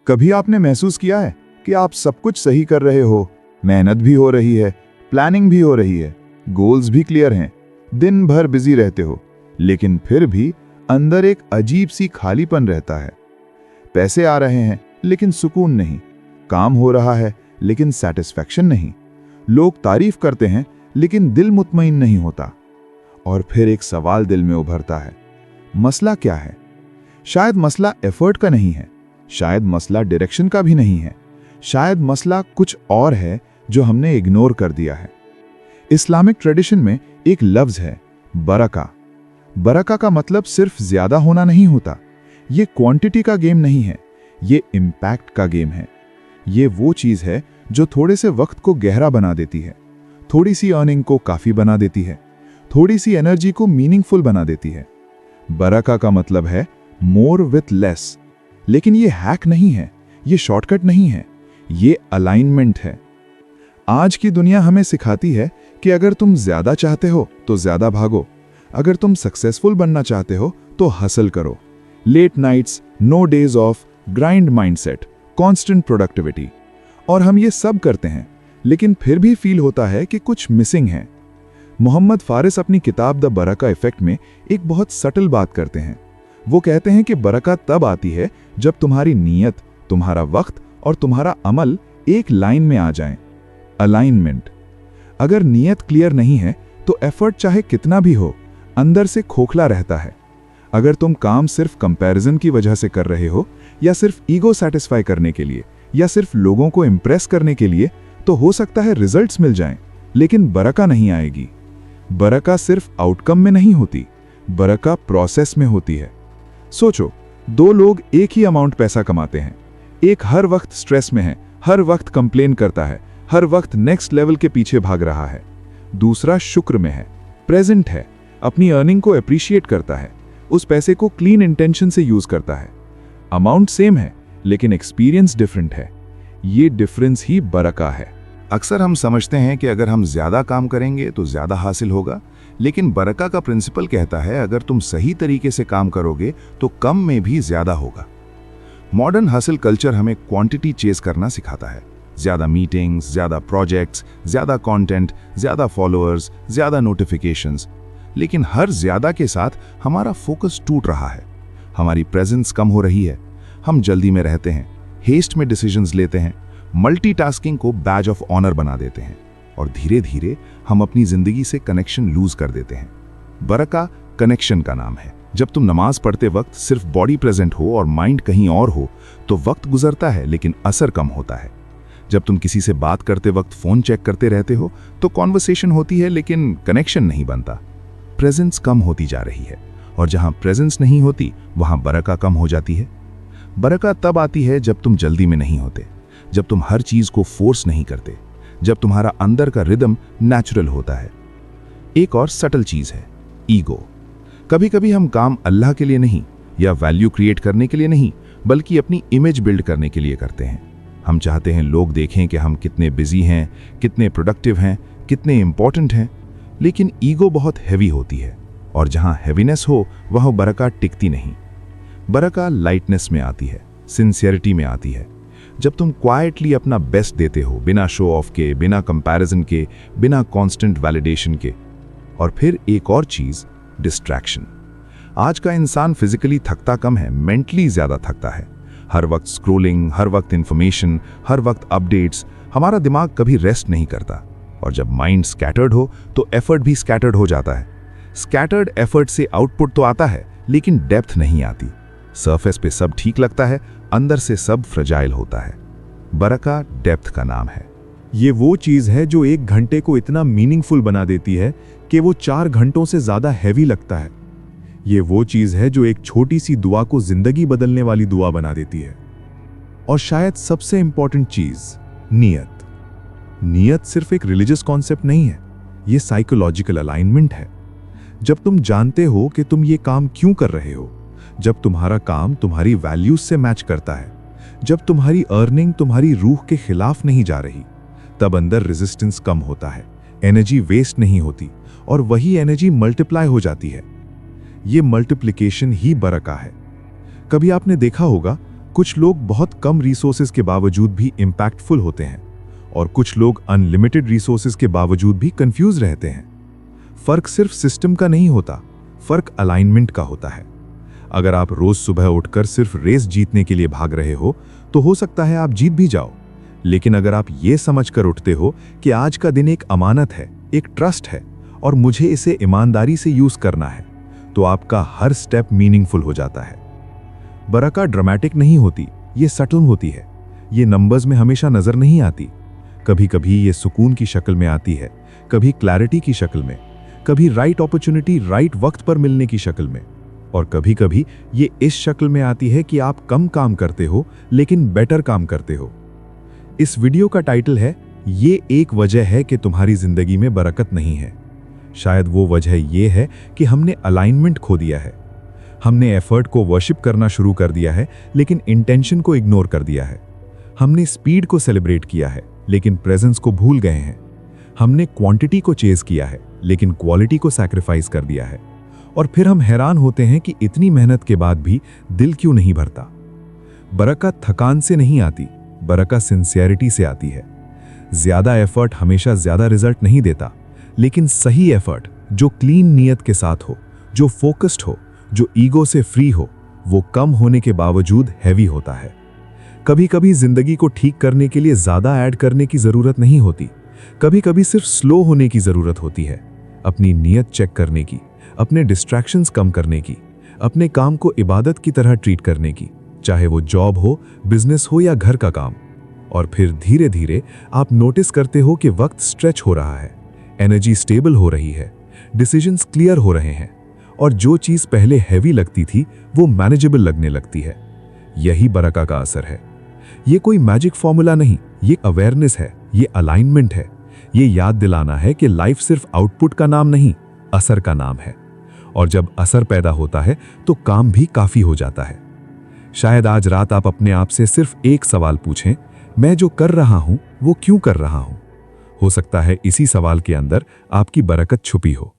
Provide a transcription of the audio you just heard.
कभी आपने महसूस किया है कि आप सब कुछ सही कर रहे हो, मेहनत भी हो रही है, प्लानिंग भी हो रही है, गोल्स भी क्लियर हैं, दिन भर बिजी रहते हो, लेकिन फिर भी अंदर एक अजीब सी खालीपन रहता है। पैसे आ रहे हैं लेकिन सुकून नहीं, काम हो रहा है लेकिन सेटिस्फैक्शन नहीं, लोग तारीफ करते हैं लेकिन दिल मुतमईन नहीं होता। और फिर एक सवाल दिल में उभरता है, मसला क्या है? शायद मसला एफर्ट का नहीं है, शायद मसला डायरेक्शन का भी नहीं है, शायद मसला कुछ और है जो हमने इग्नोर कर दिया है। इस्लामिक ट्रेडिशन में एक लफ्ज है बरका। बरका का मतलब सिर्फ ज्यादा होना नहीं होता। ये क्वांटिटी का गेम नहीं है, ये इम्पैक्ट का गेम है। ये वो चीज है जो थोड़े से वक्त को गहरा बना देती है, थोड़ी सी अर्निंग को काफी बना देती है, थोड़ी सी एनर्जी को मीनिंगफुल बना देती है। बरका का मतलब है मोर विथ लेस। लेकिन ये हैक नहीं है, ये शॉर्टकट नहीं है, ये अलाइनमेंट है। आज की दुनिया हमें सिखाती है कि अगर तुम ज्यादा चाहते हो तो ज्यादा भागो, अगर तुम सक्सेसफुल बनना चाहते हो तो हसल करो। Late nights, no days off, grind mindset, constant productivity. और हम ये सब करते हैं, लेकिन फिर भी फील होता है कि कुछ मिसिंग है। मोहम्मद फारिस अपनी किताब द बरका इफेक्ट में एक बहुत सटल बात करते हैं। वो कहते हैं कि बरका तब आती है जब तुम्हारी नीयत, तुम्हारा वक्त और तुम्हारा अमल एक लाइन में आ जाएं। अलाइनमेंट। अगर नीयत क्लियर नहीं है तो एफर्ट चाहे कितना भी हो, अंदर से खोखला रहता है। अगर तुम काम सिर्फ कंपैरिजन की वजह से कर रहे हो, या सिर्फ ईगो सेटिस्फाई करने के लिए, या सिर्फ लोगों को इंप्रेस करने के लिए, तो हो सकता है रिजल्ट्स मिल जाएं, लेकिन बरका नहीं आएगी। बरका सिर्फ आउटकम में नहीं होती, बरका प्रोसेस में होती है। सोचो, दो लोग एक ही अमाउंट पैसा कमाते हैं। एक हर वक्त स्ट्रेस में है, हर वक्त कंप्लेन करता है, हर वक्त नेक्स्ट लेवल के पीछे भाग रहा है। दूसरा शुक्र में है, प्रेजेंट है, अपनी अर्निंग को अप्रिशिएट करता है, उस पैसे को क्लीन इंटेंशन से यूज करता है। अमाउंट सेम है लेकिन एक्सपीरियंस डिफरेंट है। ये डिफरेंस ही बरका है। अक्सर हम समझते हैं कि अगर हम ज्यादा काम करेंगे तो ज्यादा हासिल होगा, लेकिन बरका का प्रिंसिपल कहता है अगर तुम सही तरीके से काम करोगे तो कम में भी ज्यादा होगा। मॉडर्न हसल कल्चर हमें क्वांटिटी चेस करना सिखाता है। ज्यादा मीटिंग्स, ज्यादा प्रोजेक्ट्स, ज्यादा कंटेंट, ज्यादा फॉलोअर्स, ज्यादा नोटिफिकेशंस। लेकिन हर ज्यादा के साथ हमारा फोकस टूट रहा है, हमारी प्रेजेंस कम हो रही है, हम जल्दी में रहते हैं, हेस्ट में डिसीजंस लेते हैं, मल्टीटास्किंग को बैज ऑफ ऑनर बना देते हैं, और धीरे धीरे हम अपनी जिंदगी से कनेक्शन लूज कर देते हैं। बरका कनेक्शन का नाम है। जब तुम नमाज पढ़ते वक्त सिर्फ बॉडी प्रेजेंट हो और माइंड कहीं और हो तो वक्त गुजरता है लेकिन असर कम होता है। जब तुम किसी से बात करते वक्त फोन चेक करते रहते हो तो कॉन्वर्सेशन होती है लेकिन कनेक्शन नहीं बनता। प्रेजेंस कम होती जा रही है, और जहां प्रेजेंस नहीं होती वहां बरका कम हो जाती है। बरका तब आती है जब तुम जल्दी में नहीं होते, जब तुम हर चीज को फोर्स नहीं करते, जब तुम्हारा अंदर का रिदम नेचुरल होता है। एक और सटल चीज है ईगो। कभी कभी हम काम अल्लाह के लिए नहीं या वैल्यू क्रिएट करने के लिए नहीं, बल्कि अपनी इमेज बिल्ड करने के लिए करते हैं। हम चाहते हैं लोग देखें कि हम कितने बिजी हैं, कितने प्रोडक्टिव हैं, कितने इंपॉर्टेंट हैं। लेकिन ईगो बहुत हैवी होती है, और जहां हैवीनेस हो वहां बरका टिकती नहीं। बरका लाइटनेस में आती है, सिंसियरिटी में आती है। जब तुम क्वाइटली अपना बेस्ट देते हो, बिना शो ऑफ के, बिना कंपैरिजन के, बिना कांस्टेंट वैलिडेशन के। और फिर एक और चीज, डिस्ट्रैक्शन। आज का इंसान फिजिकली थकता कम है, मेंटली ज्यादा थकता है। हर वक्त स्क्रोलिंग, हर वक्त इंफॉर्मेशन, हर वक्त अपडेट्स। हमारा दिमाग कभी रेस्ट नहीं करता, और जब माइंड स्कैटर्ड हो तो एफर्ट भी स्कैटर्ड हो जाता है। स्कैटर्ड एफर्ट से आउटपुट तो आता है लेकिन डेप्थ नहीं आती। सरफेस पे सब ठीक लगता है, अंदर से सब फ्रजाइल होता है। बरका डेप्थ का नाम है। ये वो चीज है जो 1 घंटे को इतना मीनिंगफुल बना देती है कि वो 4 घंटों से ज्यादा हैवी लगता है। ये वो चीज है जो एक छोटी सी दुआ को जिंदगी बदलने वाली दुआ बना देती है। और शायद सबसे इंपॉर्टेंट चीज, नियत। नियत सिर्फ एक रिलीजियस कॉन्सेप्ट नहीं है, ये साइकोलॉजिकल अलाइनमेंट है। जब तुम जानते हो कि तुम ये काम क्यों कर रहे हो, जब तुम्हारा काम तुम्हारी वैल्यूज से मैच करता है, जब तुम्हारी अर्निंग तुम्हारी रूह के खिलाफ नहीं जा रही, तब अंदर रेजिस्टेंस कम होता है, एनर्जी वेस्ट नहीं होती, और वही एनर्जी मल्टीप्लाई हो जाती है। ये मल्टीप्लिकेशन ही बरका है। कभी आपने देखा होगा, कुछ लोग बहुत कम रिसोर्सेज के बावजूद भी इम्पैक्टफुल होते हैं और कुछ लोग अनलिमिटेड रिसोर्सेज के बावजूद भी कंफ्यूज रहते हैं। फर्क सिर्फ सिस्टम का नहीं होता, फर्क अलाइनमेंट का होता है। अगर आप रोज सुबह उठकर सिर्फ रेस जीतने के लिए भाग रहे हो तो हो सकता है आप जीत भी जाओ, लेकिन अगर आप ये समझकर उठते हो कि आज का दिन एक अमानत है, एक ट्रस्ट है और मुझे इसे ईमानदारी से यूज करना है, तो आपका हर स्टेप मीनिंगफुल हो जाता है। बरका ड्रामेटिक नहीं होती, ये सटल होती है। ये नंबर्स में हमेशा नजर नहीं आती। कभी कभी ये सुकून की शक्ल में आती है, कभी क्लैरिटी की शक्ल में, कभी राइट अपॉर्चुनिटी राइट वक्त पर मिलने की शक्ल में, और कभी कभी ये इस शक्ल में आती है कि आप कम काम करते हो लेकिन बेटर काम करते हो। इस वीडियो का टाइटल है ये एक वजह है कि तुम्हारी जिंदगी में बरकत नहीं है। शायद वो वजह ये है कि हमने अलाइनमेंट खो दिया है। हमने एफर्ट को वर्शिप करना शुरू कर दिया है लेकिन इंटेंशन को इग्नोर कर दिया है। हमने स्पीड को सेलिब्रेट किया है लेकिन प्रेजेंस को भूल गए हैं। हमने क्वांटिटी को चेज किया है लेकिन क्वालिटी को सैक्रिफाइस कर दिया है। और फिर हम हैरान होते हैं कि इतनी मेहनत के बाद भी दिल क्यों नहीं भरता। बरकत थकान से नहीं आती, बरकत सिंसियरिटी से आती है। ज्यादा एफर्ट हमेशा ज्यादा रिजल्ट नहीं देता, लेकिन सही एफर्ट जो क्लीन नियत के साथ हो, जो फोकस्ड हो, जो ईगो से फ्री हो, वो कम होने के बावजूद हैवी होता है। कभी कभी जिंदगी को ठीक करने के लिए ज्यादा ऐड करने की जरूरत नहीं होती, कभी कभी सिर्फ स्लो होने की जरूरत होती है। अपनी नियत चेक करने की, अपने डिस्ट्रैक्शंस कम करने की, अपने काम को इबादत की तरह ट्रीट करने की, चाहे वो जॉब हो, बिजनेस हो या घर का काम। और फिर धीरे धीरे आप नोटिस करते हो कि वक्त स्ट्रेच हो रहा है, एनर्जी स्टेबल हो रही है, डिसीजंस क्लियर हो रहे हैं, और जो चीज पहले हैवी लगती थी वो मैनेजेबल लगने लगती है। यही बरका का असर है। ये कोई मैजिक फॉर्मूला नहीं, ये अवेयरनेस है, ये अलाइनमेंट है। ये याद दिलाना है कि लाइफ सिर्फ आउटपुट का नाम नहीं, असर का नाम है। और जब असर पैदा होता है तो काम भी काफी हो जाता है। शायद आज रात आप अपने आप से सिर्फ एक सवाल पूछें, मैं जो कर रहा हूं वो क्यों कर रहा हूं? हो सकता है इसी सवाल के अंदर आपकी बरकत छुपी हो।